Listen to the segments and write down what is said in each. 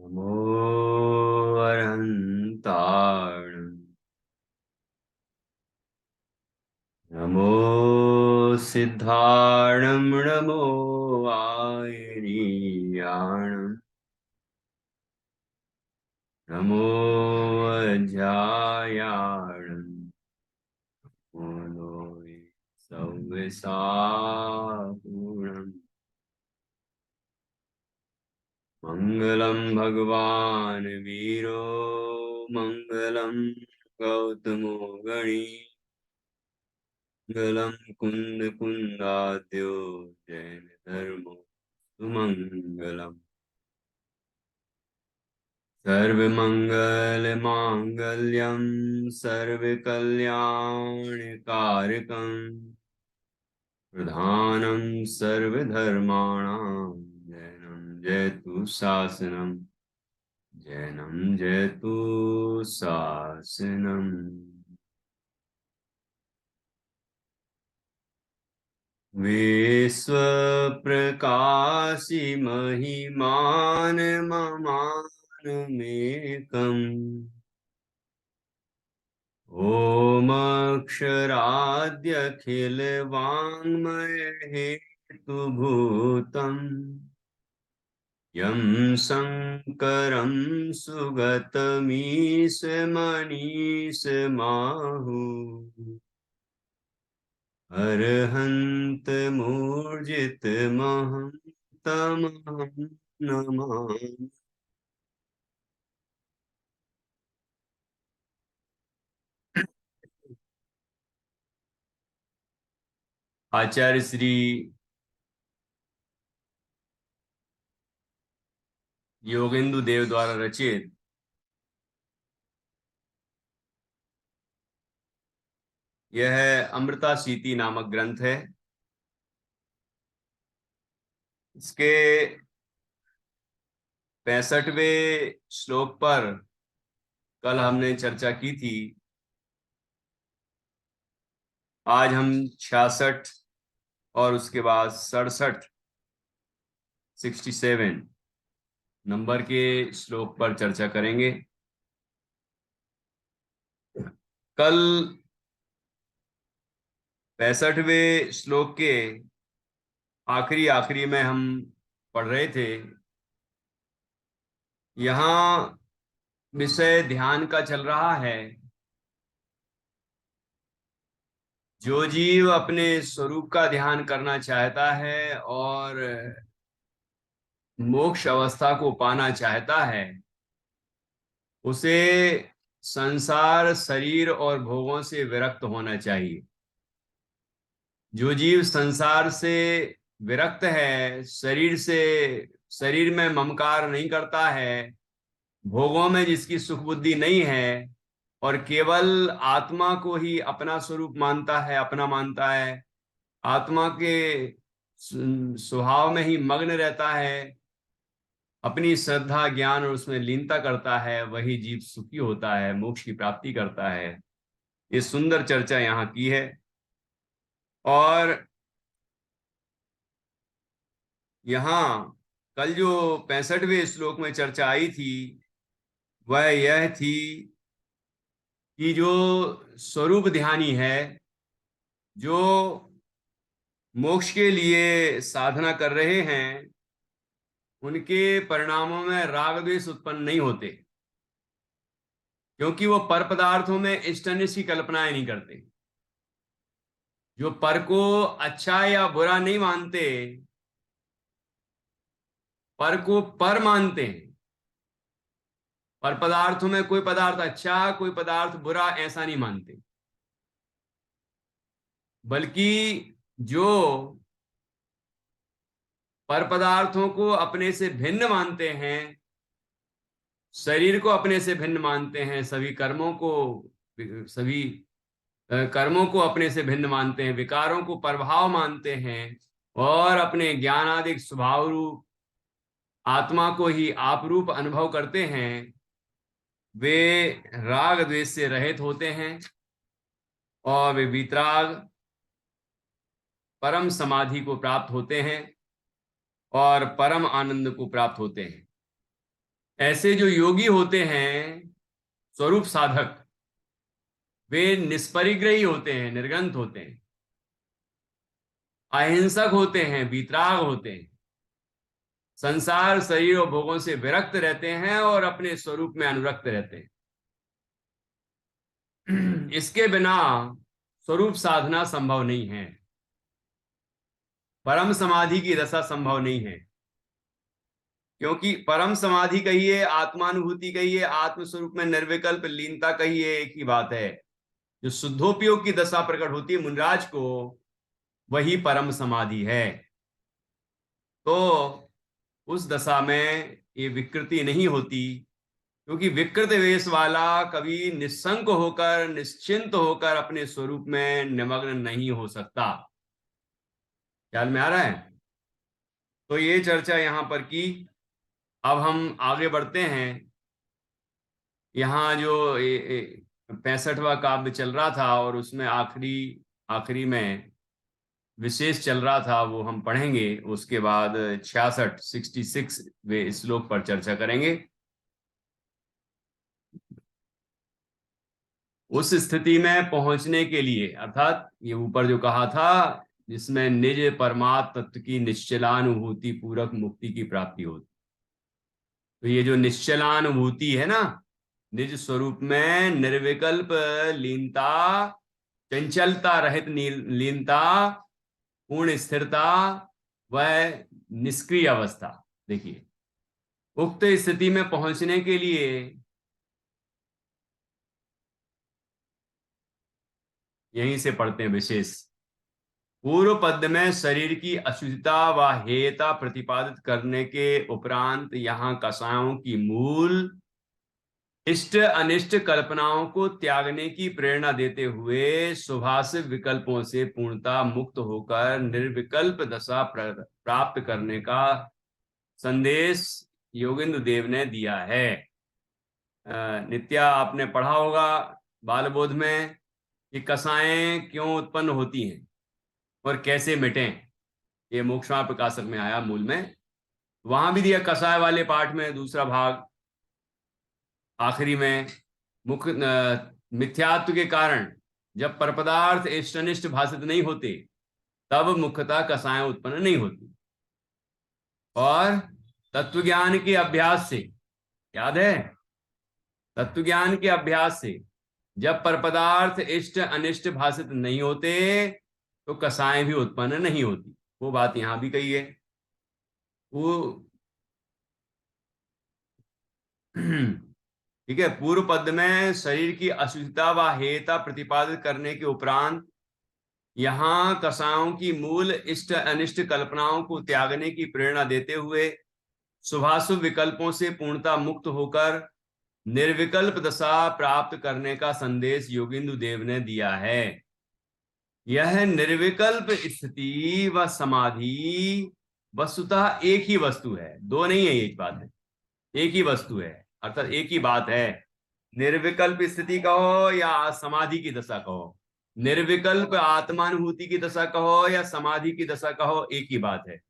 नमो अरहन्ताण। नमो सिद्धाणं नमो आयनीयाणम्। नमो अध्यायाणम्। नमो सव्यसागुणम्। मङ्गलं भगवान् वीरो मङ्गलं गौतमो गणी। मङ्गलं कुन्द कुन्दाद्यो जैन धर्मो सुमङ्गलम्। सर्वमङ्गलमाङ्गल्यं सर्वकल्याणकारकं प्रधानं सर्वधर्माणां जैनं जयतु शासनम्। जैनं जयतु शासनम्। विश्वप्रकाशि महिमान् ममानमेकम्। ॐ अक्षराद्यखिलवाङ्मयहेतुभूतम् यं शङ्करं सुगतमीशमनीशमाहुः। अर्हन्तमूर्जितमहं तमहं नमामि। आचार्य श्री योगेंदु देव द्वारा रचित यह अमृता सीति नामक ग्रंथ है। इसके 65वें श्लोक पर कल हमने चर्चा की थी। आज हम 66 और उसके बाद 67 67 नंबर के श्लोक पर चर्चा करेंगे। कल 65वें श्लोक के आखिरी में हम पढ़ रहे थे। यहाँ विषय ध्यान का चल रहा है। जो जीव अपने स्वरूप का ध्यान करना चाहता है और मोक्ष अवस्था को पाना चाहता है, उसे संसार शरीर और भोगों से विरक्त होना चाहिए। जो जीव संसार से विरक्त है, शरीर में ममकार नहीं करता है, भोगों में जिसकी सुख बुद्धि नहीं है और केवल आत्मा को ही अपना स्वरूप मानता है, अपना मानता है, आत्मा के स्वभाव में ही मग्न रहता है, अपनी श्रद्धा ज्ञान और उसमें लीनता करता है, वही जीव सुखी होता है, मोक्ष की प्राप्ति करता है। ये सुंदर चर्चा यहाँ की है। और यहाँ कल जो 65वें श्लोक में चर्चा आई थी वह यह थी कि जो स्वरूप ध्यानी है, जो मोक्ष के लिए साधना कर रहे हैं, उनके परिणामों में राग द्वेष उत्पन्न नहीं होते, क्योंकि वो पर पदार्थों में इष्टनिष्ठ की कल्पनाएं नहीं करते। जो पर को अच्छा या बुरा नहीं मानते, पर को पर मानते हैं। पर पदार्थों में कोई पदार्थ अच्छा, कोई पदार्थ बुरा ऐसा नहीं मानते, बल्कि जो पर पदार्थों को अपने से भिन्न मानते हैं, शरीर को अपने से भिन्न मानते हैं, सभी कर्मों को अपने से भिन्न मानते हैं, विकारों को प्रभाव मानते हैं और अपने ज्ञानादिक स्वभाव रूप आत्मा को ही आप रूप अनुभव करते हैं, वे राग द्वेष से रहित होते हैं और वे वितराग परम समाधि को प्राप्त होते हैं और परम आनंद को प्राप्त होते हैं। ऐसे जो योगी होते हैं, स्वरूप साधक, वे निष्परिग्रही होते हैं, निर्ग्रंथ होते हैं, अहिंसक होते हैं, वीतराग होते हैं, संसार शरीर और भोगों से विरक्त रहते हैं और अपने स्वरूप में अनुरक्त रहते हैं। इसके बिना स्वरूप साधना संभव नहीं है, परम समाधि की दशा संभव नहीं है। क्योंकि परम समाधि कहिए, आत्मानुभूति कहिए, आत्मस्वरूप में निर्विकल्प लीनता कहिए, एक ही बात है। जो शुद्धोपयोग की दशा प्रकट होती है मुनिराज को, वही परम समाधि है। तो उस दशा में ये विकृति नहीं होती, क्योंकि विकृत वेश वाला कभी निस्संक होकर, निश्चिंत होकर अपने स्वरूप में निमग्न नहीं हो सकता। ख्याल में आ रहा है? तो ये चर्चा यहां पर की। अब हम आगे बढ़ते हैं। यहाँ जो 65वां काव्य चल रहा था और उसमें आखिरी आखिरी में विशेष चल रहा था, वो हम पढ़ेंगे। उसके बाद 66 वे श्लोक पर चर्चा करेंगे। उस स्थिति में पहुंचने के लिए, अर्थात ये ऊपर जो कहा था, जिसमें निज परमात्म तत्व की निश्चलानुभूति पूर्वक मुक्ति की प्राप्ति होती, तो ये जो निश्चलानुभूति है ना, निज स्वरूप में निर्विकल्प लीनता, चंचलता रहित लीनता, पूर्ण स्थिरता, वह निष्क्रिय अवस्था। देखिए, उक्त स्थिति में पहुंचने के लिए यहीं से पढ़ते हैं विशेष। पूर्व पद में शरीर की अशुद्धता व हेयता प्रतिपादित करने के उपरांत यहाँ कषायों की मूल इष्ट अनिष्ट कल्पनाओं को त्यागने की प्रेरणा देते हुए शुभाशुभ विकल्पों से पूर्णता मुक्त होकर निर्विकल्प दशा प्राप्त करने का संदेश योगेंद्र देव ने दिया है। नित्या, आपने पढ़ा होगा बाल बोध में कि कसाएं क्यों उत्पन्न होती हैं और कैसे मिटें। ये मोक्षमा प्रकाशक में आया मूल में, वहां भी दिया कसाय वाले पाठ में दूसरा भाग आखिरी में। मुख्य मिथ्यात्व के कारण जब परपदार्थ इष्टनिष्ठ भाषित नहीं होते, तब मुख्यतः कसाएं उत्पन्न नहीं होती। और तत्वज्ञान के अभ्यास से, याद है, तत्वज्ञान के अभ्यास से जब परपदार्थ इष्ट अनिष्ट भाषित नहीं होते, तो कसाएं भी उत्पन्न नहीं होती। वो बात यहां भी कही है। वो ठीक है। पूर्व पद में शरीर की अशुद्धता व हेयता प्रतिपादित करने के उपरांत यहां कसायों की मूल इष्ट अनिष्ट कल्पनाओं को त्यागने की प्रेरणा देते हुए शुभाशुभ विकल्पों से पूर्णता मुक्त होकर निर्विकल्प दशा प्राप्त करने का संदेश योगेंद्र देव ने दिया है। यह निर्विकल्प स्थिति व समाधि वस्तुतः एक ही वस्तु है, दो नहीं है, एक बात है, एक ही वस्तु है, अर्थात एक ही बात है। निर्विकल्प स्थिति कहो या समाधि की दशा कहो, निर्विकल्प आत्मानुभूति की दशा कहो या समाधि की दशा कहो, एक ही बात है।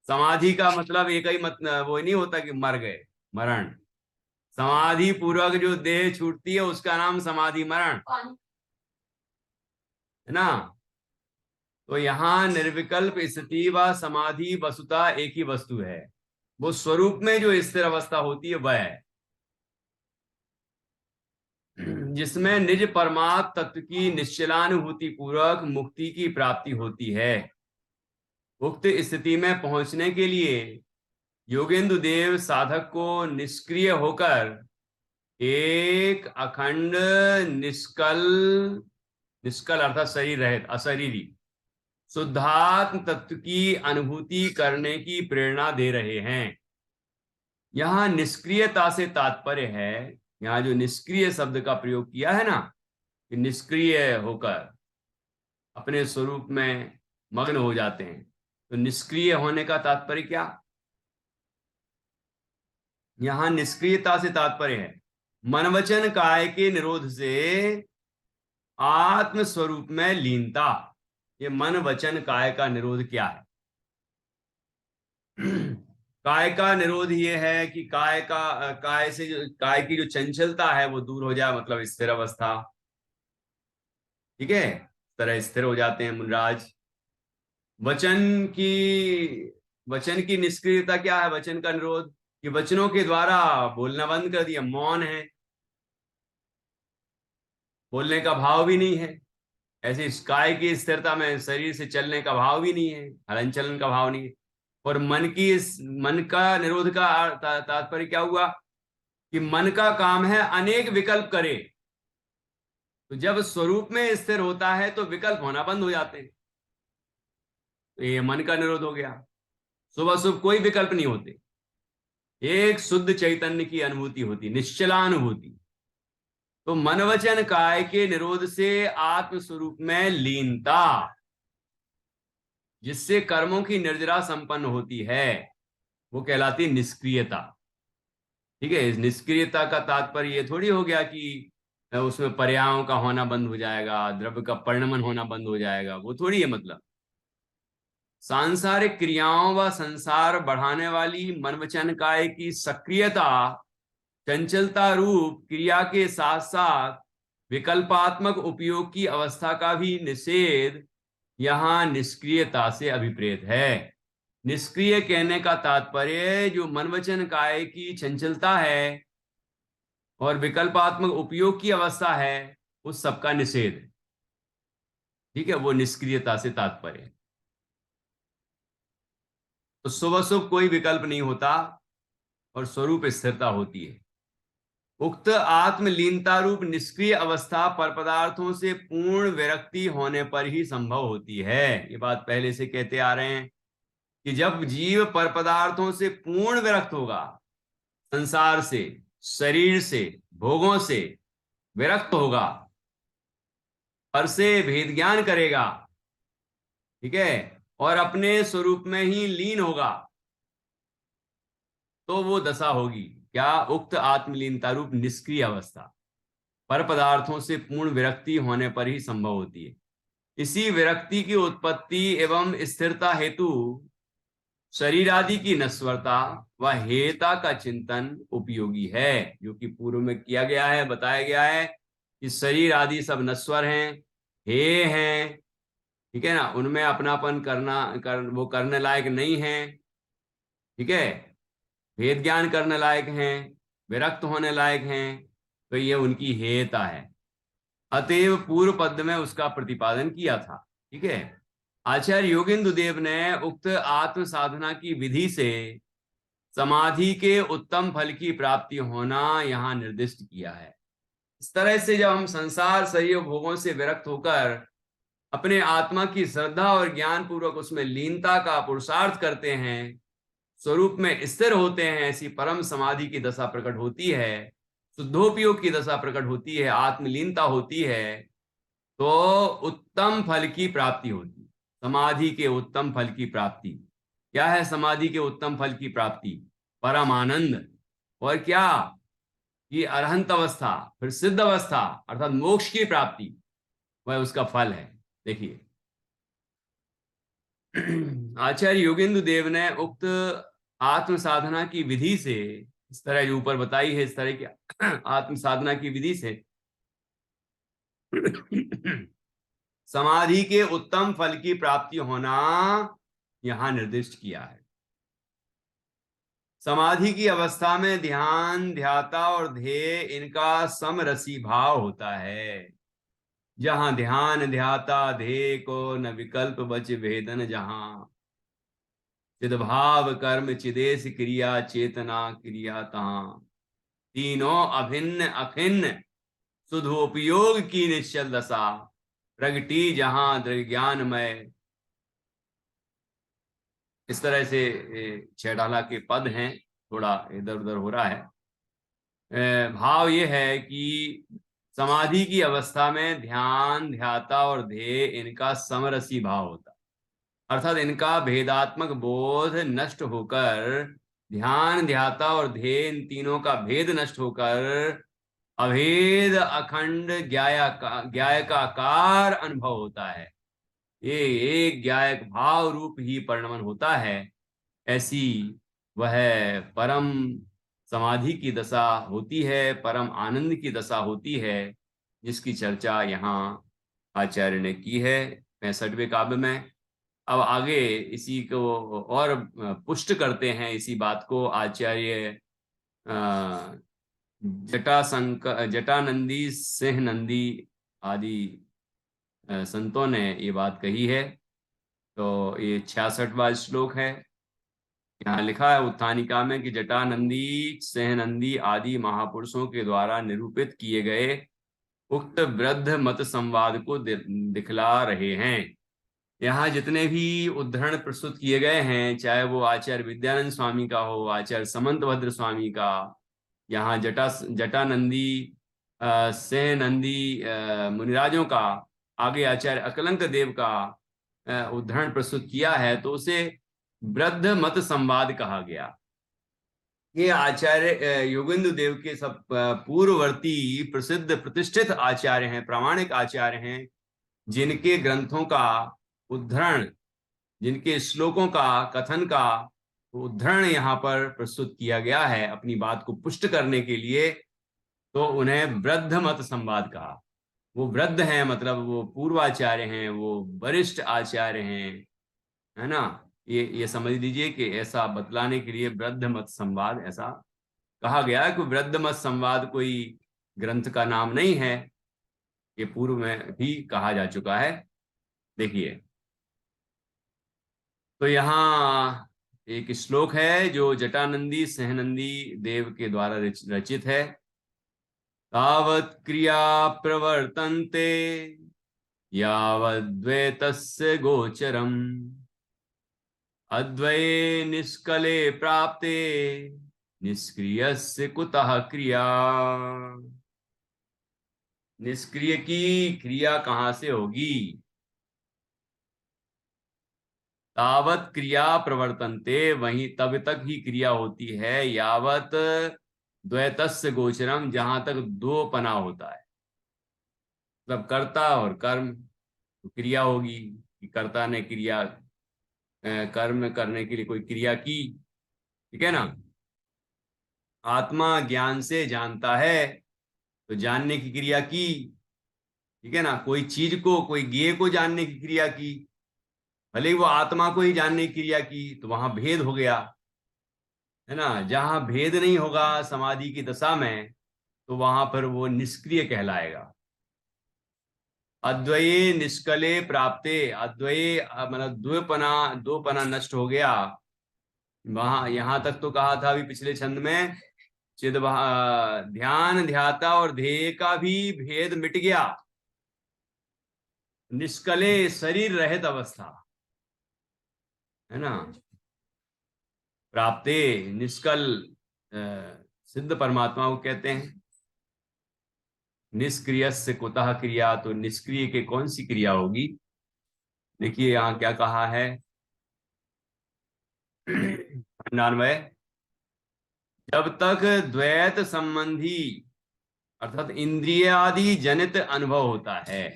समाधि का मतलब एक ही वो नहीं होता कि मर गए, मरण। समाधि पूर्वक जो देह छूटती है उसका नाम समाधि मरण है ना। तो यहाँ निर्विकल्प स्थिति व समाधि वस्तुतः एक ही वस्तु है। वो स्वरूप में जो स्थिर अवस्था होती है वह है, जिसमें निज परमात्म तत्व की निश्चलानुभूति पूर्वक मुक्ति की प्राप्ति होती है। उक्त स्थिति में पहुंचने के लिए योगेंद्र देव साधक को निष्क्रिय होकर एक अखंड निष्कल, निष्कल अर्थात शरीर रहित, अशरीरी शुद्धात्म तत्व की अनुभूति करने की प्रेरणा दे रहे हैं। यहां निष्क्रियता से तात्पर्य है, यहां जो निष्क्रिय शब्द का प्रयोग किया है ना, कि निष्क्रिय होकर अपने स्वरूप में मग्न हो जाते हैं, तो निष्क्रिय होने का तात्पर्य क्या? यहां निष्क्रियता से तात्पर्य है मन वचन काय के निरोध से आत्म स्वरूप में लीनता। ये मन वचन काय का निरोध क्या है? काय का निरोध ये है कि काय की जो चंचलता है वो दूर हो जाए, मतलब स्थिर अवस्था। ठीक है, इस तरह स्थिर हो जाते हैं मुनराज। वचन की वचन की निष्क्रियता क्या है, वचन का निरोध, कि वचनों के द्वारा बोलना बंद कर दिया, मौन है, बोलने का भाव भी नहीं है। ऐसे काय की स्थिरता में शरीर से चलने का भाव भी नहीं है, हलन चलन का भाव नहीं है। और मन का निरोध का तात्पर्य क्या हुआ, कि मन का काम है अनेक विकल्प करे। तो जब स्वरूप में स्थिर होता है तो विकल्प होना बंद हो जाते हैं, तो ये मन का निरोध हो गया। सुबह शुभ कोई विकल्प नहीं होते, एक शुद्ध चैतन्य की अनुभूति होती, निश्चलानुभूति। तो मन वचन काय के निरोध से आत्म स्वरूप में लीनता, जिससे कर्मों की निर्जरा संपन्न होती है, वो कहलाती निष्क्रियता। ठीक है, इस निष्क्रियता का तात्पर्य ये थोड़ी हो गया कि उसमें पर्यायों का होना बंद हो जाएगा, द्रव्य का परिणमन होना बंद हो जाएगा, वो थोड़ी है। मतलब सांसारिक क्रियाओं व संसार बढ़ाने वाली मन वचन काय की सक्रियता, चंचलता रूप क्रिया के साथ साथ विकल्पात्मक उपयोग की अवस्था का भी निषेध यहां निष्क्रियता से अभिप्रेत है। निष्क्रिय कहने का तात्पर्य जो मन वचन काय की चंचलता है और विकल्पात्मक उपयोग की अवस्था है, उस सबका निषेध। ठीक है, वो निष्क्रियता से तात्पर्य है। तो शुभ शुभ कोई विकल्प नहीं होता और स्वरूप स्थिरता होती है। उक्त आत्मलीनता रूप निष्क्रिय अवस्था पर पदार्थों से पूर्ण विरक्ति होने पर ही संभव होती है। ये बात पहले से कहते आ रहे हैं कि जब जीव पर पदार्थों से पूर्ण विरक्त होगा, संसार से, शरीर से, भोगों से विरक्त होगा, पर से भेद ज्ञान करेगा, ठीक है, और अपने स्वरूप में ही लीन होगा, तो वो दशा होगी क्या, उक्त आत्मलीनता रूप निष्क्रिय अवस्था पर पदार्थों से पूर्ण विरक्ति होने पर ही संभव होती है। इसी विरक्ति की उत्पत्ति एवं स्थिरता हेतु शरीर आदि की नश्वरता व हेयता का चिंतन उपयोगी है, जो कि पूर्व में किया गया है, बताया गया है कि शरीर आदि सब नश्वर हैं, हेय हैं। ठीक है ना, उनमें अपनापन वो करने लायक नहीं है। ठीक है, भेद ज्ञान करने लायक हैं, विरक्त होने लायक हैं, तो ये उनकी हेयता है। अतएव पूर्व पद में उसका प्रतिपादन किया था। ठीक है, आचार्य योगेंद्र देव ने उक्त आत्म साधना की विधि से समाधि के उत्तम फल की प्राप्ति होना यहां निर्दिष्ट किया है। इस तरह से जब हम संसार शरीर भोगों से विरक्त होकर अपने आत्मा की श्रद्धा और ज्ञान पूर्वक उसमें लीनता का पुरुषार्थ करते हैं, स्वरूप में स्थिर होते हैं, ऐसी परम समाधि की दशा प्रकट होती है, शुद्धोपयोग की दशा प्रकट होती है, आत्मलीनता होती है, तो उत्तम फल की प्राप्ति होती है। समाधि के उत्तम फल की प्राप्ति क्या है, समाधि के उत्तम फल की प्राप्ति परम आनंद, और क्या, कि अरहंत अवस्था, फिर सिद्ध अवस्था अर्थात मोक्ष की प्राप्ति, वह उसका फल है। देखिए, आचार्य योगेंद्र देव ने उक्त आत्म साधना की विधि से, इस तरह जो ऊपर बताई है, इस तरह की आत्म साधना की विधि से समाधि के उत्तम फल की प्राप्ति होना यहां निर्दिष्ट किया है। समाधि की अवस्था में ध्यान, ध्याता और ध्येय इनका समरसी भाव होता है। जहां ध्यान, ध्याता, ध्येय को न विकल्प बच भेदन, जहां चिदभाव कर्म चिदेश क्रिया चेतना क्रिया, तहां तीनों अभिन्न अखिन्न सुधोपयोग की निश्चल दशा प्रगति, जहां दृढ़ ज्ञानमय। इस तरह से छेडाला के पद हैं, थोड़ा इधर उधर हो रहा है। भाव ये है कि समाधि की अवस्था में ध्यान, ध्याता और ध्येय इनका समरसी भाव होता, अर्थात इनका भेदात्मक बोध नष्ट होकर, ध्यान, ध्याता और ध्येय इन तीनों का भेद नष्ट होकर अभेद अखंड ज्ञायकाकार अनुभव होता है। ये एक ज्ञायक भाव रूप ही परिणमन होता है। ऐसी वह परम समाधि की दशा होती है, परम आनंद की दशा होती है, जिसकी चर्चा यहाँ आचार्य ने की है 65वें काव्य में। अब आगे इसी को और पुष्ट करते हैं इसी बात को आचार्य जटानंदी सिंह नंदी आदि संतों ने ये बात कही है। तो ये 66वां श्लोक है। यहाँ लिखा है उत्थानिका में कि जटानंदी सहनंदी आदि महापुरुषों के द्वारा निरूपित किए गए उक्त वृद्ध मत संवाद को दिखला रहे हैं। यहाँ जितने भी उद्धरण प्रस्तुत किए गए हैं, चाहे वो आचार्य विद्यानंद स्वामी का हो, आचार्य समंत भद्र स्वामी का, यहाँ जटानंदी सहनंदी मुनिराजों का, आगे आचार्य अकलंक देव का उद्धरण प्रस्तुत किया है, तो उसे वृद्ध मत संवाद कहा गया। ये आचार्य योगेंद्र देव के सब पूर्ववर्ती प्रसिद्ध प्रतिष्ठित आचार्य हैं, प्रामाणिक आचार्य हैं, जिनके ग्रंथों का उद्धरण, जिनके श्लोकों का कथन का उद्धरण यहाँ पर प्रस्तुत किया गया है अपनी बात को पुष्ट करने के लिए, तो उन्हें वृद्ध मत संवाद कहा। वो वृद्ध हैं, मतलब वो पूर्वाचार्य हैं, वो वरिष्ठ आचार्य हैं, है ना। ये समझ लीजिए कि ऐसा बतलाने के लिए वृद्ध मत संवाद ऐसा कहा गया है। कि वृद्ध मत संवाद कोई ग्रंथ का नाम नहीं है, ये पूर्व में भी कहा जा चुका है। देखिए, तो यहाँ एक श्लोक है जो जटानंदी सहनंदी देव के द्वारा रचित है। तावत् क्रिया प्रवर्तन्ते यावद्वैतस्य गोचरम् अद्वये निष्कले प्राप्ते निष्क्रियस्य कुतः क्रिया। निष्क्रिय की क्रिया कहां से होगी? तावत क्रिया प्रवर्तन्ते, वहीं तब तक ही क्रिया होती है, यावत द्वैतस्य गोचरम, जहां तक दो पना होता है, मतलब कर्ता और कर्म। तो क्रिया होगी कि कर्ता ने क्रिया कर्म करने के लिए कोई क्रिया की, ठीक है ना। आत्मा ज्ञान से जानता है, तो जानने की क्रिया की, ठीक है ना। कोई चीज को, कोई ज्ञेय को जानने की क्रिया की, भले ही वो आत्मा को ही जानने की क्रिया की, तो वहां भेद हो गया, है ना। जहां भेद नहीं होगा समाधि की दशा में, तो वहां पर वो निष्क्रिय कहलाएगा। अद्वये निष्कले प्राप्ते, अद्वये मतलब दो पना नष्ट हो गया। वहां यहां तक तो कहा था अभी पिछले छंद में, चिद ध्यान ध्याता और ध्येय का भी भेद मिट गया। निष्कले शरीर रहित अवस्था, है ना। प्राप्ते निष्कल सिद्ध परमात्मा को कहते हैं। निष्क्रिय से कुतः क्रिया, तो निष्क्रिय के कौन सी क्रिया होगी? देखिए यहाँ क्या कहा है 99। जब तक द्वैत संबंधी अर्थात इंद्रिय आदि जनित अनुभव होता है,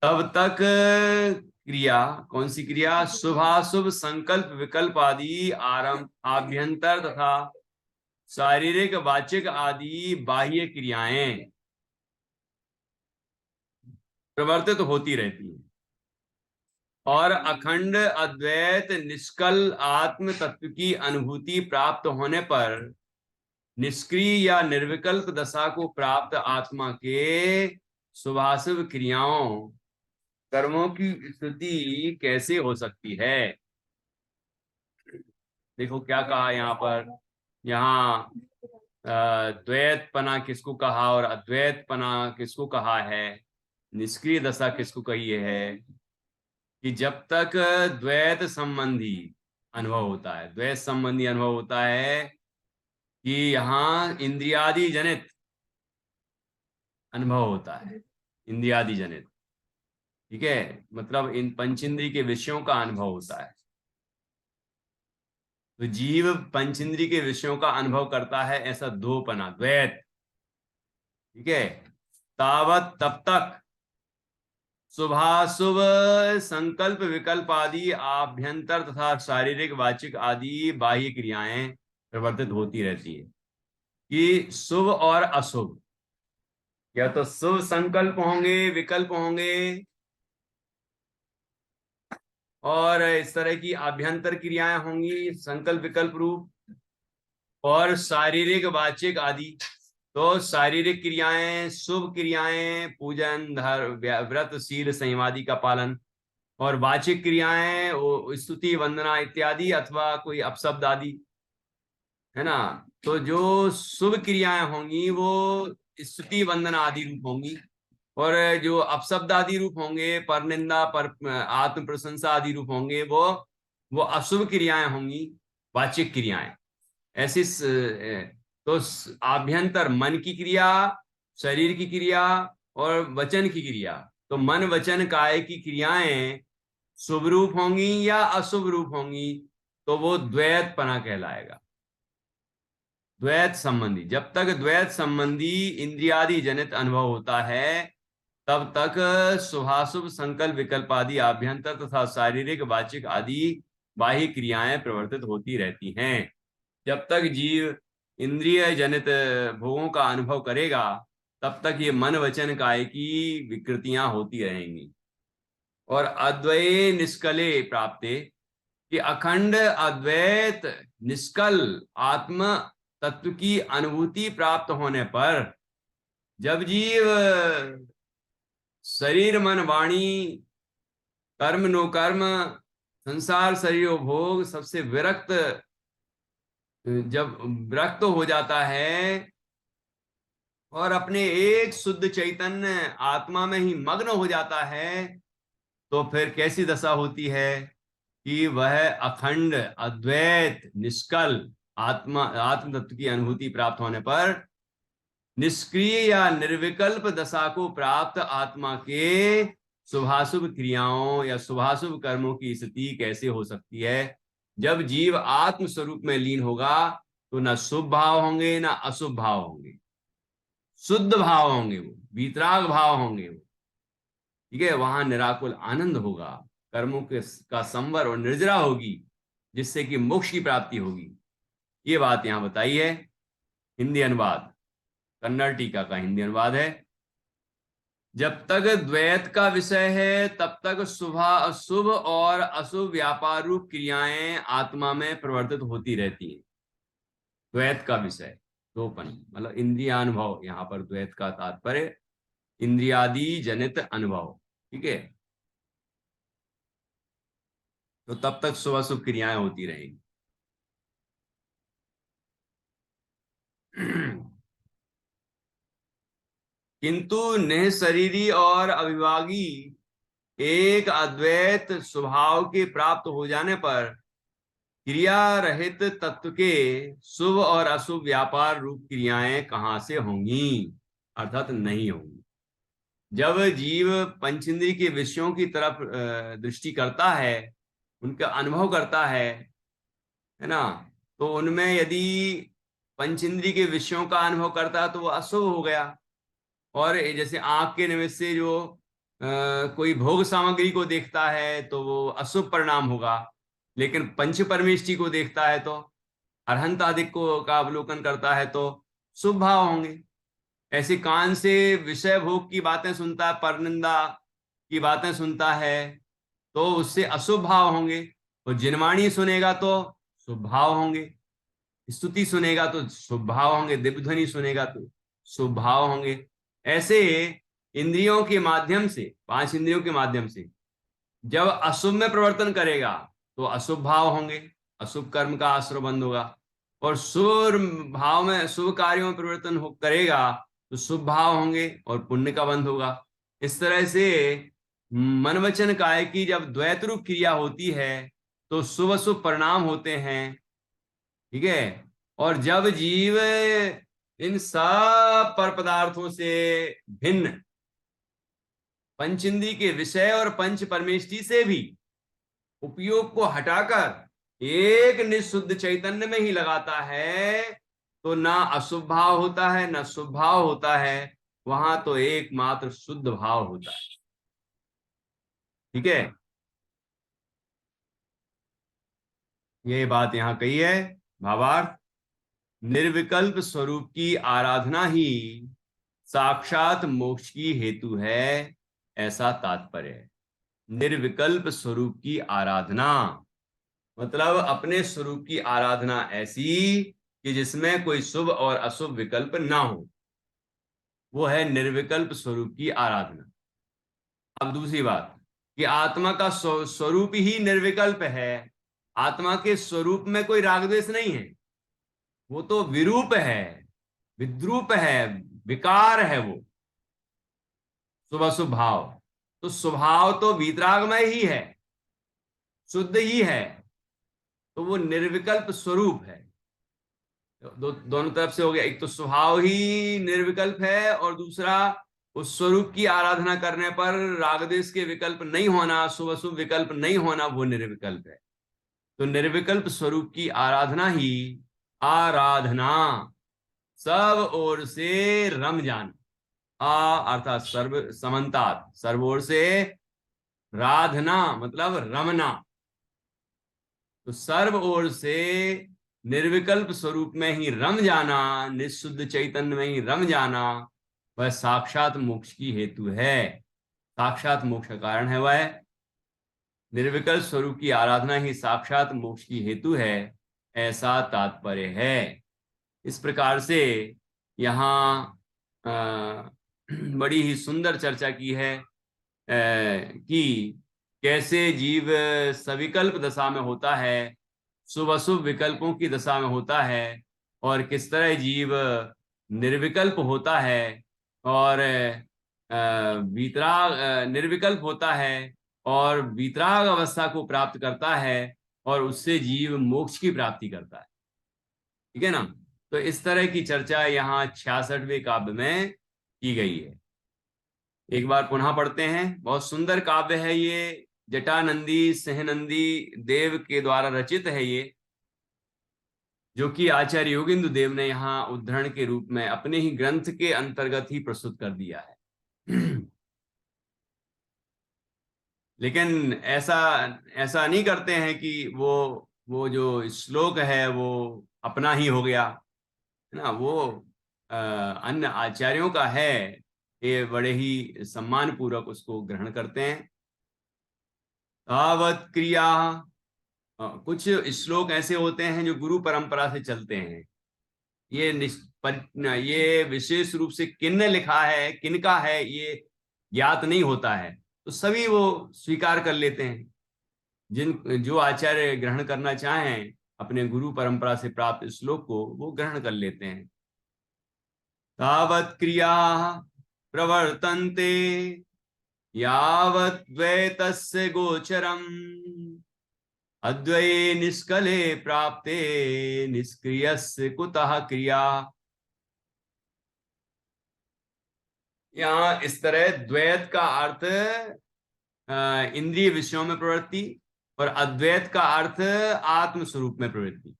तब तक क्रिया, कौन सी क्रिया? शुभाशुभ संकल्प विकल्प आदि आरंभ आभ्यंतर तथा शारीरिक वाचिक आदि बाह्य क्रियाएं प्रवर्तित होती रहती है, और अखंड अद्वैत निष्कल आत्म तत्व की अनुभूति प्राप्त होने पर निष्क्रिय या निर्विकल्प दशा को प्राप्त आत्मा के शुभाशुभ क्रियाओं कर्मों की स्थिति कैसे हो सकती है? देखो क्या कहा यहाँ पर। यहाँ द्वैत पना किसको कहा और अद्वैत पना किसको कहा है, निष्क्रिय दशा किसको कही है? कि जब तक द्वैत संबंधी अनुभव होता है, द्वैत संबंधी अनुभव होता है कि यहाँ इंद्रियादि जनित अनुभव होता है, इंद्रियादि जनित, ठीक है, मतलब इन पंचेंद्रिय के विषयों का अनुभव होता है। तो जीव पंचेंद्रिय के विषयों का अनुभव करता है, ऐसा दोपना द्वैत, ठीक है। तावत तब तक शुभाशुभ संकल्प विकल्प आदि आभ्यंतर तथा शारीरिक वाचिक आदि बाह्य क्रियाएं प्रवर्तित होती रहती है। कि शुभ और अशुभ, या तो शुभ संकल्प होंगे, विकल्प होंगे, और इस तरह की आभ्यंतर क्रियाएं होंगी संकल्प विकल्प रूप, और शारीरिक वाचिक आदि। तो शारीरिक क्रियाएं, शुभ क्रियाएं, पूजन, धर्म, व्रत, शील, संयम आदि का पालन, और वाचिक क्रियाएं स्तुति, वंदना इत्यादि, अथवा कोई अपशब्द आदि, है ना। तो जो शुभ क्रियाएं होंगी वो स्तुति, वंदना आदि रूप होंगी, और जो अपशब्द आदि रूप होंगे, पर निंदा, पर आत्म प्रशंसा आदि रूप होंगे, वो अशुभ क्रियाएं होंगी, वाचिक क्रियाएं। ऐसी तो आभ्यंतर मन की क्रिया, शरीर की क्रिया और वचन की क्रिया। तो मन वचन काय की क्रियाएं शुभ रूप होंगी या अशुभ रूप होंगी, तो वो द्वैत पना कहलाएगा। द्वैत संबंधी, जब तक द्वैत संबंधी इंद्रियादि जनित अनुभव होता है, तब तक शुभाशुभ संकल्प विकल्प आदि आभ्यंतर तथा शारीरिक वाचिक आदि बाह्य क्रियाएं प्रवर्तित होती रहती हैं। जब तक जीव इंद्रिय जनित भोगों का अनुभव करेगा, तब तक ये मन वचन काय की विकृतियां होती रहेंगी। और अद्वय निष्कले प्राप्ते, कि अखंड अद्वैत निष्कल आत्म तत्व की अनुभूति प्राप्त होने पर, जब जीव शरीर मन वाणी कर्म नो कर्म संसार शरीर भोग सबसे विरक्त, जब विरक्त हो जाता है और अपने एक शुद्ध चैतन्य आत्मा में ही मग्न हो जाता है, तो फिर कैसी दशा होती है कि वह अखंड अद्वैत निष्कल आत्म तत्व की अनुभूति प्राप्त होने पर निष्क्रिय या निर्विकल्प दशा को प्राप्त आत्मा के शुभाशुभ क्रियाओं या शुभाशुभ कर्मों की स्थिति कैसे हो सकती है। जब जीव आत्म स्वरूप में लीन होगा, तो ना शुभ भाव होंगे ना अशुभ भाव होंगे, शुद्ध भाव होंगे, वो वीतराग भाव होंगे वो, ठीक है। वहां निराकुल आनंद होगा, कर्मों के का संवर और निर्जरा होगी, जिससे कि मोक्ष की प्राप्ति होगी। ये बात यहां बताई है। हिंदी अनुवाद, कन्नड़ टीका का हिंदी अनुवाद है। जब तक द्वैत का विषय है, तब तक शुभ और अशुभ व्यापार रूप क्रियाएं आत्मा में प्रवर्तित होती रहती हैं। द्वैत का विषय दोपन, मतलब इंद्रियानुभव, यहां पर द्वैत का तात्पर्य इंद्रियादि जनित अनुभव, ठीक है। तो तब तक शुभ अशुभ क्रियाएं होती रहेंगी। किंतु निःशरीरी और अविभागी एक अद्वैत स्वभाव के प्राप्त हो जाने पर क्रिया रहित तत्व के शुभ और अशुभ व्यापार रूप क्रियाएं कहां से होंगी, अर्थात नहीं होंगी। जब जीव पंचेंद्रिय के विषयों की तरफ दृष्टि करता है, उनका अनुभव करता है ना, तो उनमें यदि पंचेंद्रिय के विषयों का अनुभव करता है तो वो अशुभ हो गया। और जैसे आंख के निमित्त से जो कोई भोग सामग्री को देखता है तो वो अशुभ परिणाम होगा, लेकिन पंच परमेष्टि को देखता है तो अरहंत आदि को का अवलोकन करता है तो शुभ भाव होंगे। ऐसे कान से विषय भोग की बातें सुनता है, परनिंदा की बातें सुनता है, तो उससे अशुभ भाव होंगे। और जिनवाणी सुनेगा तो शुभ भाव होंगे, स्तुति सुनेगा तो शुभ भाव होंगे, दिव्य ध्वनि सुनेगा तो शुभ भाव होंगे। ऐसे इंद्रियों के माध्यम से, पांच इंद्रियों के माध्यम से जब अशुभ में प्रवर्तन करेगा तो अशुभ भाव होंगे, अशुभ कर्म का आश्रय बंद होगा। और शुभ भाव में, शुभ कार्यों में परिवर्तन करेगा तो शुभ भाव होंगे और पुण्य का बंध होगा। इस तरह से मन वचन काय की जब द्वैत रूप क्रिया होती है तो शुभ अशुभ परिणाम होते हैं, ठीक है। और जब जीव इन सब पर पदार्थों से भिन्न पंचेंद्रिय के विषय और पंच परमेष्टि से भी उपयोग को हटाकर एक निःशुद्ध चैतन्य में ही लगाता है, तो ना अशुभ भाव होता है ना शुभ भाव होता है, वहां तो एकमात्र शुद्ध भाव होता है। ठीक है, ये बात यहां कही है। भावार्थ, निर्विकल्प स्वरूप की आराधना ही साक्षात मोक्ष की हेतु है, ऐसा तात्पर्य है। निर्विकल्प स्वरूप की आराधना मतलब अपने स्वरूप की आराधना ऐसी कि जिसमें कोई शुभ और अशुभ विकल्प ना हो, वो है निर्विकल्प स्वरूप की आराधना। अब दूसरी बात कि आत्मा का स्वरूप ही निर्विकल्प है। आत्मा के स्वरूप में कोई राग द्वेष नहीं है, वो तो विरूप है, विद्रूप है, विकार है वो, शुभ अशुभ भाव। तो स्वभाव तो वीतरागमय ही है, शुद्ध ही है, तो वो निर्विकल्प स्वरूप है। दोनों तरफ से हो गया, एक तो स्वभाव ही निर्विकल्प है और दूसरा उस स्वरूप की आराधना करने पर राग द्वेष के विकल्प नहीं होना, शुभ अशुभ विकल्प नहीं होना, वो निर्विकल्प है। तो निर्विकल्प स्वरूप की आराधना ही आराधना, सब ओर से रम जाना। अर्थात सर्व समन्तात, सर्व ओर से, राधना मतलब रमना, तो सर्व ओर से निर्विकल्प स्वरूप में ही रम जाना, निःशुद्ध चैतन्य में ही रम जाना, वह साक्षात मोक्ष की हेतु है। साक्षात मोक्ष का कारण है वह निर्विकल्प स्वरूप की आराधना ही साक्षात मोक्ष की हेतु है, ऐसा तात्पर्य है। इस प्रकार से यहाँ बड़ी ही सुंदर चर्चा की है कि कैसे जीव सविकल्प दशा में होता है, शुभ अशुभ विकल्पों की दशा में होता है, और किस तरह जीव निर्विकल्प होता है और वीतराग निर्विकल्प होता है और वीतराग अवस्था को प्राप्त करता है और उससे जीव मोक्ष की प्राप्ति करता है। ठीक है ना। तो इस तरह की चर्चा यहाँ 66वें काव्य में की गई है। एक बार पुनः पढ़ते हैं। बहुत सुंदर काव्य है ये, जटानंदी सहनंदी देव के द्वारा रचित है ये, जो कि आचार्य योगेंद्र देव ने यहाँ उद्धरण के रूप में अपने ही ग्रंथ के अंतर्गत ही प्रस्तुत कर दिया है। लेकिन ऐसा ऐसा नहीं करते हैं कि वो जो श्लोक है वो अपना ही हो गया, है ना। वो अन्य आचार्यों का है, ये बड़े ही सम्मान पूर्वक उसको ग्रहण करते हैं। तावत क्रिया, कुछ श्लोक ऐसे होते हैं जो गुरु परंपरा से चलते हैं। ये विशेष रूप से किन ने लिखा है, किन का है, ये ज्ञात नहीं होता है, तो सभी वो स्वीकार कर लेते हैं। जो आचार्य ग्रहण करना चाहें अपने गुरु परंपरा से प्राप्त श्लोक को, वो ग्रहण कर लेते हैं। तावत् क्रिया प्रवर्तन्ते यावत् द्वैतस्य गोचरम् अद्वये निष्कले प्राप्ते निष्क्रियस्य कुतः क्रिया। यहाँ इस तरह द्वैत का अर्थ इंद्रिय विषयों में प्रवृत्ति और अद्वैत का अर्थ आत्म स्वरूप में प्रवृत्ति।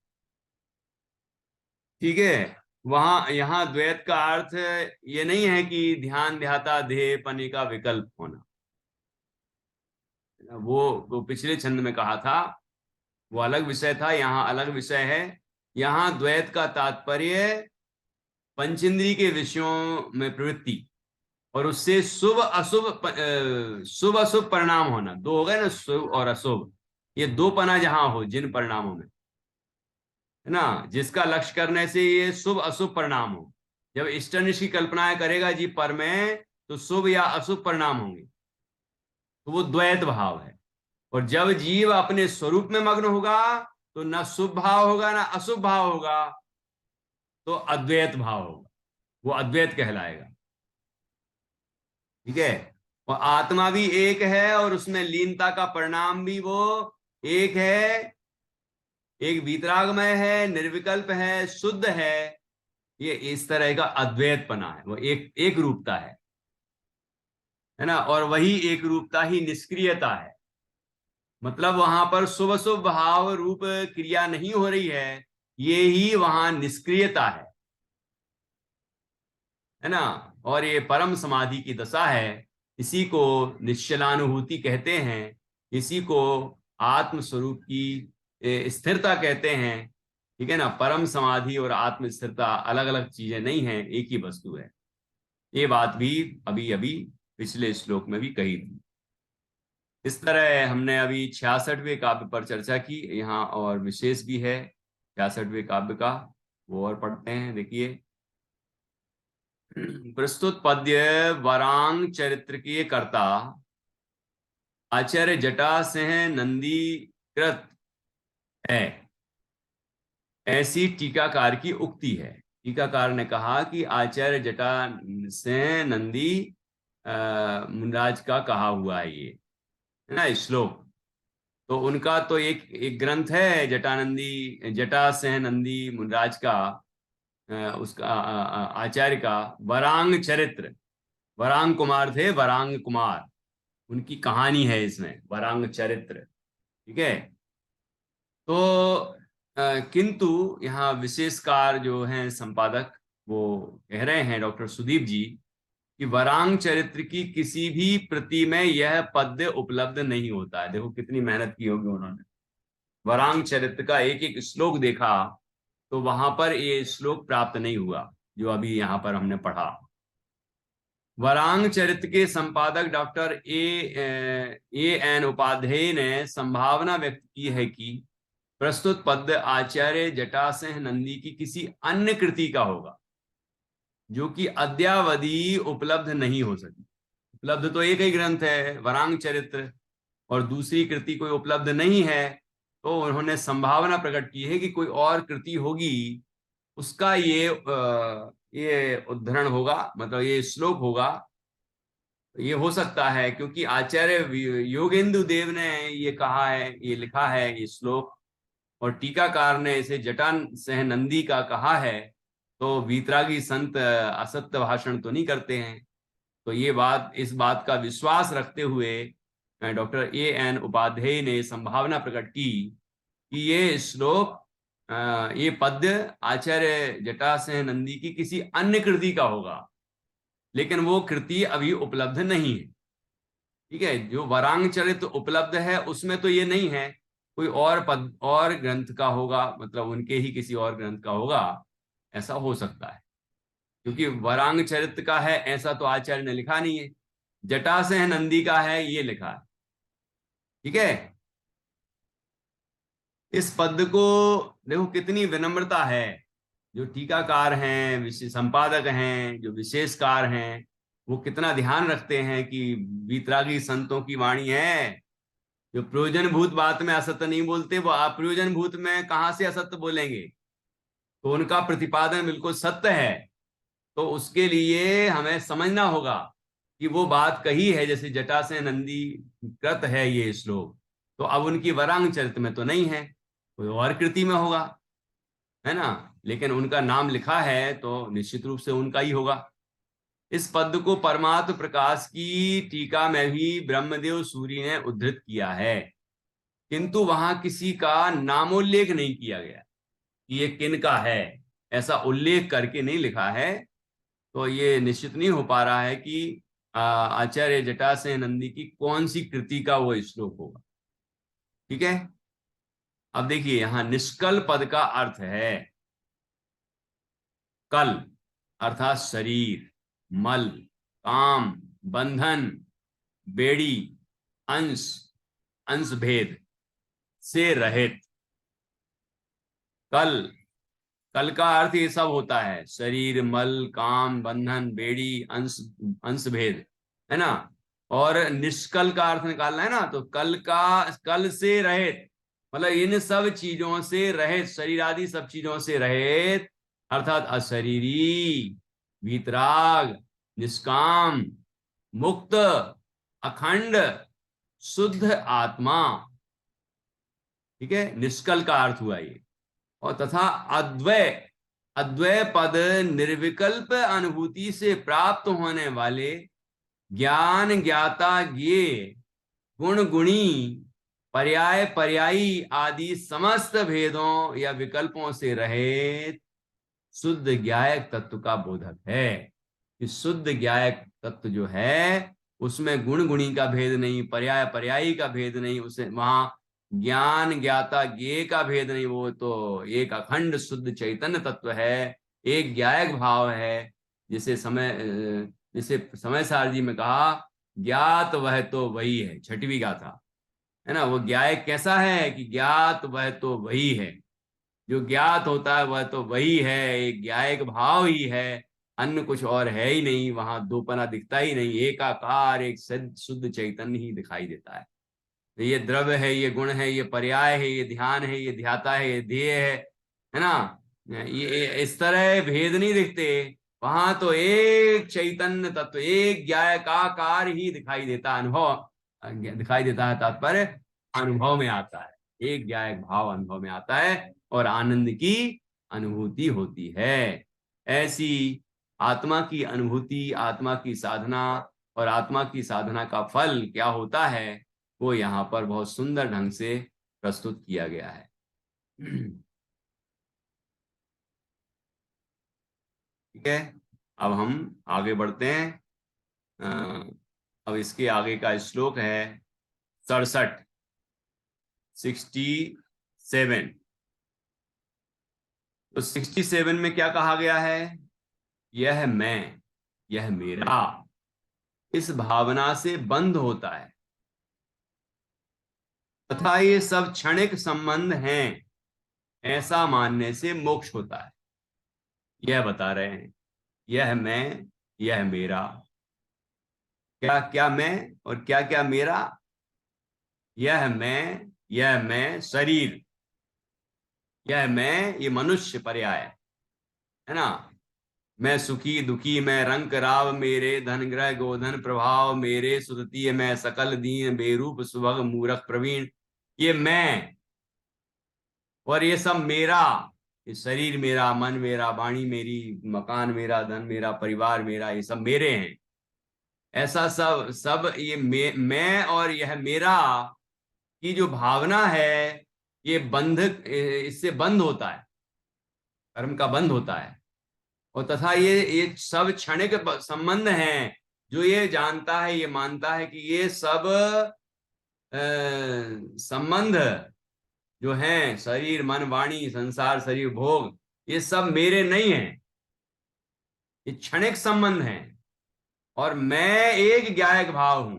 ठीक है, वहां यहाँ द्वैत का अर्थ ये नहीं है कि ध्यान ध्याता देह पने का विकल्प होना, वो पिछले छंद में कहा था, वो अलग विषय था, यहाँ अलग विषय है। यहाँ द्वैत का तात्पर्य पंचेंद्रिय के विषयों में प्रवृत्ति और उससे शुभ अशुभ परिणाम होना। दो हो गए ना, शुभ और अशुभ, ये दो पना जहां हो जिन परिणामों में, है ना, जिसका लक्ष्य करने से ये शुभ अशुभ परिणाम हो। जब इष्टनिष्ठ की कल्पनाएं करेगा जी पर में, तो शुभ या अशुभ परिणाम होंगे, तो वो द्वैत भाव है। और जब जीव अपने स्वरूप में मग्न होगा तो न शुभ भाव होगा ना अशुभ भाव होगा, तो अद्वैत भाव होगा, वो अद्वैत कहलाएगा। ठीक है, और आत्मा भी एक है और उसमें लीनता का परिणाम भी वो एक है, एक वीतरागमय है, निर्विकल्प है, शुद्ध है। ये इस तरह का अद्वैतपना है, वो एक रूपता है ना। और वही एक रूपता ही निष्क्रियता है, मतलब वहां पर शुभ शुभ भाव रूप क्रिया नहीं हो रही है, ये ही वहां निष्क्रियता है ना। और ये परम समाधि की दशा है, इसी को निश्चलानुभूति कहते हैं, इसी को आत्म स्वरूप की स्थिरता कहते हैं। ठीक है ना। परम समाधि और आत्म स्थिरता अलग अलग चीजें नहीं हैं, एक ही वस्तु है। ये बात भी अभी अभी पिछले श्लोक में भी कही थी। इस तरह हमने अभी 66वें काव्य पर चर्चा की। यहाँ और विशेष भी है 66वें काव्य का, वो और पढ़ते हैं। देखिए, प्रस्तुत पद्य वरांग चरित्र के कर्ता आचार्य जटा सिंह नंदी कृत है, ऐसी टीकाकार की उक्ति है। टीकाकार ने कहा कि आचार्य जटा सिंह नंदी मुनिराज का कहा हुआ है ये, है ना श्लोक। तो उनका तो एक ग्रंथ है जटानंदी, जटा सिंह नंदी मुनिराज का, उसका आचार्य का वरांग चरित्र। वरांग कुमार थे, वरांग कुमार, उनकी कहानी है इसमें, वरांग चरित्र। ठीक है। तो किंतु यहाँ विशेषकार जो हैं संपादक, वो कह रहे हैं डॉक्टर सुदीप जी कि वरांग चरित्र की किसी भी प्रति में यह पद्य उपलब्ध नहीं होता है। देखो कितनी मेहनत की होगी उन्होंने। वरांग चरित्र का एक एक श्लोक देखा तो वहां पर ये श्लोक प्राप्त नहीं हुआ जो अभी यहाँ पर हमने पढ़ा। वरांग चरित्र के संपादक डॉक्टर एन उपाध्याय ने संभावना व्यक्त की है कि प्रस्तुत पद्य आचार्य जटासिंह नंदी की किसी अन्य कृति का होगा जो कि अद्यावधि उपलब्ध नहीं हो सकी। उपलब्ध तो एक ही ग्रंथ है वरांग चरित्र, और दूसरी कृति कोई उपलब्ध नहीं है। तो उन्होंने संभावना प्रकट की है कि कोई और कृति होगी, उसका ये उद्धरण होगा, मतलब ये श्लोक होगा। ये हो सकता है क्योंकि आचार्य योगेंदु देव ने ये कहा है, ये लिखा है ये श्लोक, और टीकाकार ने इसे जटान सह नंदी का कहा है। तो वीतरागी संत असत्य भाषण तो नहीं करते हैं। तो ये बात, इस बात का विश्वास रखते हुए डॉक्टर एन उपाध्याय ने संभावना प्रकट की कि ये श्लोक, ये पद्य आचार्य जटासिंह नंदी की किसी अन्य कृति का होगा, लेकिन वो कृति अभी उपलब्ध नहीं है। ठीक है। जो वरांग चरित्र उपलब्ध है उसमें तो ये नहीं है, कोई और पद और ग्रंथ का होगा, मतलब उनके ही किसी और ग्रंथ का होगा, ऐसा हो सकता है। क्योंकि वरांग चरित्र का है ऐसा तो आचार्य ने लिखा नहीं है, जटासिंह नंदी का है ये लिखा है। ठीक है। इस पद को देखो कितनी विनम्रता है। जो टीकाकार हैं, संपादक हैं, जो विशेषकार हैं, वो कितना ध्यान रखते हैं कि वीतरागी संतों की वाणी है, जो प्रयोजन भूत बात में असत्य नहीं बोलते, वो अप्रयोजन भूत में कहां से असत्य बोलेंगे। तो उनका प्रतिपादन बिल्कुल सत्य है। तो उसके लिए हमें समझना होगा कि वो बात कही है, जैसे जटा से नंदी कृत है ये श्लोक, तो अब उनकी वरांग चरित्र में तो नहीं है, कोई और कृति में होगा, है ना। लेकिन उनका नाम लिखा है तो निश्चित रूप से उनका ही होगा। इस पद को परमात्म प्रकाश की टीका में भी ब्रह्मदेव सूरी ने उद्धृत किया है, किंतु वहां किसी का नामोल्लेख नहीं किया गया कि ये किन का है, ऐसा उल्लेख करके नहीं लिखा है। तो ये निश्चित नहीं हो पा रहा है कि आचार्य जटासेन नंदी की कौन सी कृति का वो श्लोक होगा। ठीक है। अब देखिए यहां निष्कल पद का अर्थ है कल, अर्थात शरीर, मल, काम, बंधन, बेड़ी, अंश, अंश भेद से रहित। कल, कल का अर्थ ये सब होता है, शरीर, मल, काम, बंधन, बेड़ी, अंश, अंश भेद, है ना। और निष्कल का अर्थ निकालना है ना, तो कल का, कल से रहित, मतलब इन सब चीजों से रहित, शरीर आदि सब चीजों से रहित, अर्थात अशरीरी, वीतराग, निष्काम, मुक्त, अखंड, शुद्ध आत्मा। ठीक है। निष्कल का अर्थ हुआ ये। और तथा अद्वय, अद्वय पद निर्विकल्प अनुभूति से प्राप्त होने वाले ज्ञान, ज्ञाता, ज्ञेय, गुण, गुणी, पर्याय, पर्यायी आदि समस्त भेदों या विकल्पों से रहित शुद्ध ज्ञायक तत्व का बोधक है। कि शुद्ध ज्ञायक तत्व जो है उसमें गुण गुणी का भेद नहीं, पर्याय पर्यायी का भेद नहीं, उसे वहां ज्ञान ज्ञाता ज्ञेय का भेद नहीं, वो तो एक अखंड शुद्ध चैतन्य तत्व है, एक ज्ञायक भाव है। जिसे समय सार जी में कहा, ज्ञात वह तो वही है, छठवीं गाथा है ना। वो ज्ञायक कैसा है कि ज्ञात वह तो वही है, जो ज्ञात होता है वह तो वही है, एक ज्ञायक भाव ही है, अन्य कुछ और है ही नहीं, वहां दोपना दिखता ही नहीं, एकाकार एक शुद्ध चैतन्य ही दिखाई देता है। तो ये द्रव्य है, ये गुण है, ये पर्याय है, ये ध्यान है, ये ध्याता है, ये ध्येय है ना। ये इस तरह भेद नहीं दिखते, वहां तो एक चैतन्य तत्व, एक ज्ञायकाकार ही दिखाई देता, अनुभव दिखाई देता है, तात्पर्य अनुभव में आता है, एक ज्ञायक भाव अनुभव में आता है और आनंद की अनुभूति होती है। ऐसी आत्मा की अनुभूति, आत्मा की साधना और आत्मा की साधना का फल क्या होता है, वो यहाँ पर बहुत सुंदर ढंग से प्रस्तुत किया गया है। ठीक है, अब हम आगे बढ़ते हैं। अब इसके आगे का श्लोक है 67, 67। तो 67 में क्या कहा गया है? यह मैं, यह मेरा, इस भावना से बंध होता है तथा ये सब क्षणिक संबंध हैं, ऐसा मानने से मोक्ष होता है। यह बता रहे हैं, यह मैं, यह मेरा, क्या क्या मैं और क्या क्या मेरा। यह मैं शरीर, यह मैं ये मनुष्य पर्याय है ना। मैं सुखी दुखी, मैं रंक राव मेरे, धन ग्रह गोधन प्रभाव मेरे, सुदती मैं सकल दीन, बेरूप सुभग मूरख प्रवीण। ये मैं और ये सब मेरा, ये शरीर मेरा, मन मेरा, वाणी मेरी, मकान मेरा, धन मेरा, परिवार मेरा, ये सब मेरे हैं। ऐसा सब सब ये मैं और यह मेरा की जो भावना है, ये बंध, इससे बंद होता है, कर्म का बंद होता है। और तथा ये सब क्षणिक संबंध हैं, जो ये जानता है, ये मानता है कि ये सब संबंध जो हैं, शरीर मन वाणी संसार शरीर भोग, ये सब मेरे नहीं हैं, ये क्षणिक संबंध हैं और मैं एक ज्ञायक भाव हूं,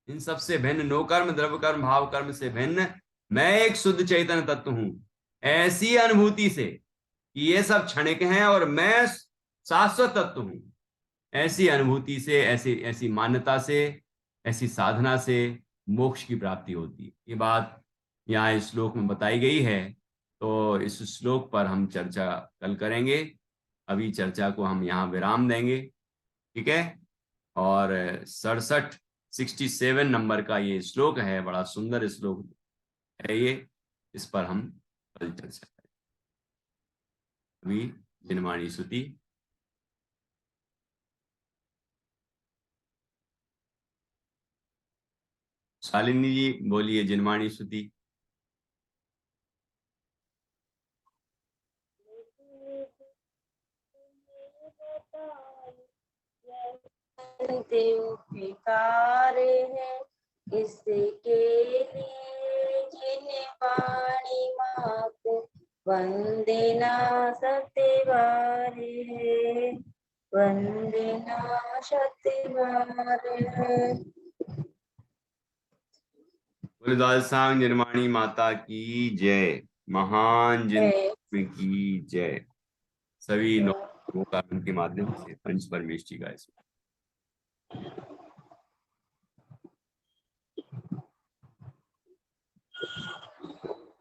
इन सब से भिन्न, नो कर्म द्रव्य कर्म भाव कर्म से भिन्न मैं एक शुद्ध चैतन्य तत्व हूं। ऐसी अनुभूति से कि ये सब क्षणिक हैं और मैं शाश्वत तत्व हूं, ऐसी अनुभूति से, ऐसी ऐसी मान्यता से, ऐसी साधना से मोक्ष की प्राप्ति होती है। ये बात यहाँ इस श्लोक में बताई गई है। तो इस श्लोक पर हम चर्चा कल करेंगे, अभी चर्चा को हम यहाँ विराम देंगे। ठीक है, और 67, 67 नंबर का ये श्लोक है, बड़ा सुंदर श्लोक है ये, इस पर हम कल चर्चा करेंगे। अभी जिनवाणी स्तुति। शालिनी जी बोलिए जिनवाणी स्तुति। पुकारे हैं इसके लिए जिन्हें वाणी माँ को वंदना सत्यवारे है, वंदना सत्यवारे है। गुरुदास निर्माणी माता की जय, महान जिन की जय। सभी लोगों का उनके माध्यम से पंच परमेष्टि का